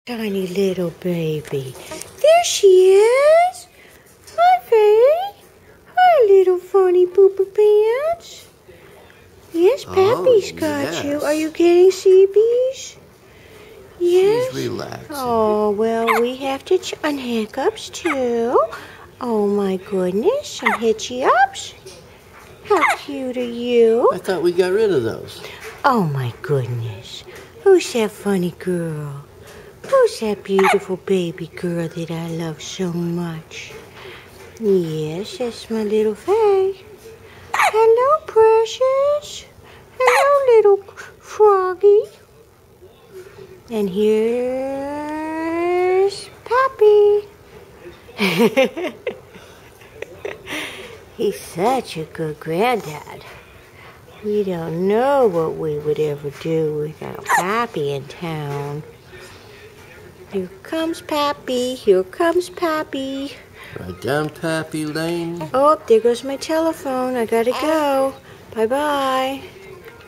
Tiny little baby. There she is. Hi, Faye. Hi, little funny pooper pants. Yes, Pappy's got you. Are you getting CBs? Yes. She's relaxing. Oh, well, we have to on Hiccups, too. Oh, my goodness. Some Hitchy-ups. How cute are you? I thought we got rid of those. Oh, my goodness. Who's that funny girl? Who's that beautiful baby girl that I love so much? Yes, that's my little Faye. Hello, precious. Hello, little froggy. And here's Pappy. He's such a good granddad. We don't know what we would ever do without Pappy in town. Here comes Pappy. Here comes Pappy. Right down Pappy Lane. Oh, there goes my telephone. I gotta go. Bye-bye.